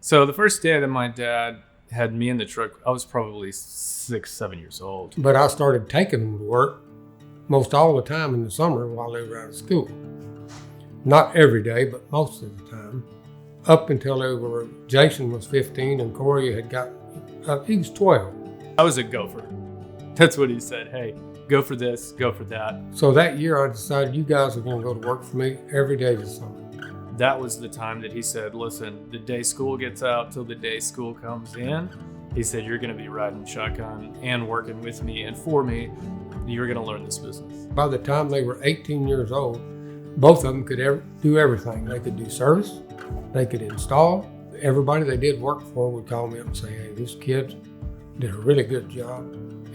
So the first day that my dad had me in the truck, I was probably 6, 7 years old. But I started taking them to work most all the time in the summer while they were out of school. Not every day, but most of the time. Up until Jason was 15 and Corey had he was 12. I was a gopher. That's what he said. Hey, go for this, go for that. So that year I decided you guys are going to go to work for me every day this summer. That was the time that he said, listen, the day school gets out till the day school comes in, he said, you're going to be riding shotgun and working with me and for me. You're going to learn this business. By the time they were 18 years old, both of them could do everything. They could do service, they could install. Everybody they did work for would call me up and say, hey, this kid did a really good job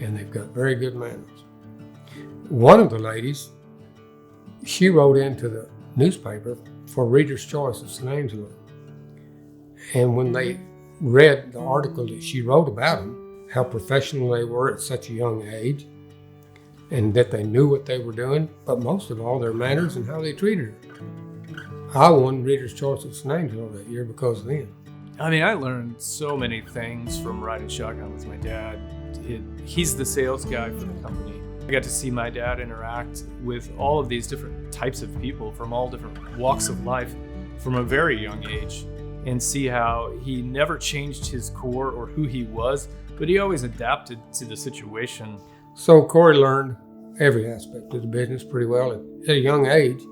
and they've got very good manners. One of the ladies, she wrote into the newspaper for Reader's Choice of St. Angelo. And when they read the article that she wrote about them, how professional they were at such a young age, and that they knew what they were doing, but most of all, their manners and how they treated her. I won Reader's Choice of St. Angelo that year because of them. I mean, I learned so many things from riding shotgun with my dad. He's the sales guy for the company. I got to see my dad interact with all of these different types of people from all different walks of life from a very young age, and see how he never changed his core or who he was, but he always adapted to the situation. So Corey learned every aspect of the business pretty well at a young age.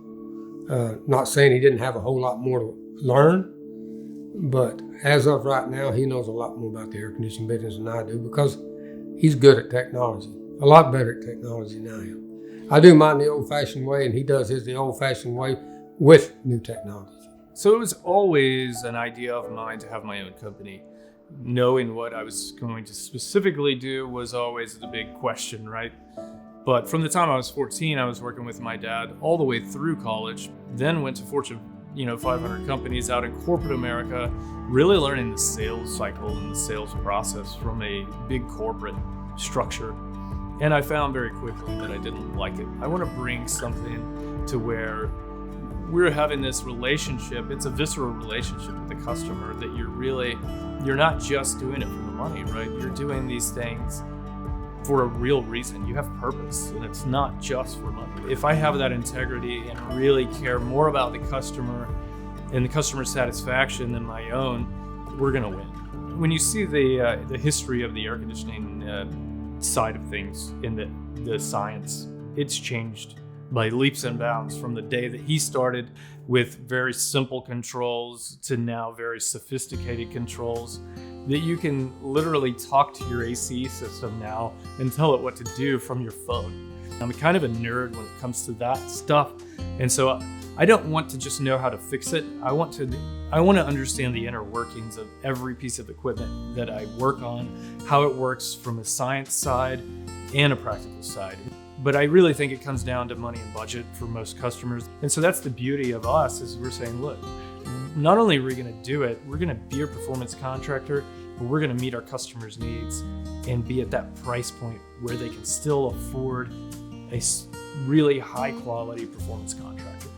Not saying he didn't have a whole lot more to learn, but as of right now, he knows a lot more about the air conditioning business than I do because he's good at technology, a lot better at technology than I am. I do mine the old-fashioned way, and he does his the old-fashioned way with new technology. So it was always an idea of mine to have my own company. Knowing what I was going to specifically do was always the big question, right? But from the time I was 14, I was working with my dad all the way through college, then went to Fortune 500 companies out in corporate America, really learning the sales cycle and the sales process from a big corporate structure. And I found very quickly that I didn't like it. I want to bring something to where we're having this relationship. It's a visceral relationship with the customer that you're not just doing it for the money, right? You're doing these things for a real reason. You have purpose, and it's not just for money. If I have that integrity and really care more about the customer and the customer satisfaction than my own, we're gonna win. When you see the history of the air conditioning side of things in the science, it's changed by leaps and bounds from the day that he started with very simple controls to now very sophisticated controls that you can literally talk to your AC system now and tell it what to do from your phone. I'm kind of a nerd when it comes to that stuff, and so I don't want to just know how to fix it. I want to understand the inner workings of every piece of equipment that I work on, how it works from a science side and a practical side. But I really think it comes down to money and budget for most customers. And so that's the beauty of us, is we're saying, look, not only are we going to do it, we're going to be a performance contractor, but we're going to meet our customers' needs and be at that price point where they can still afford a really high quality performance contractor.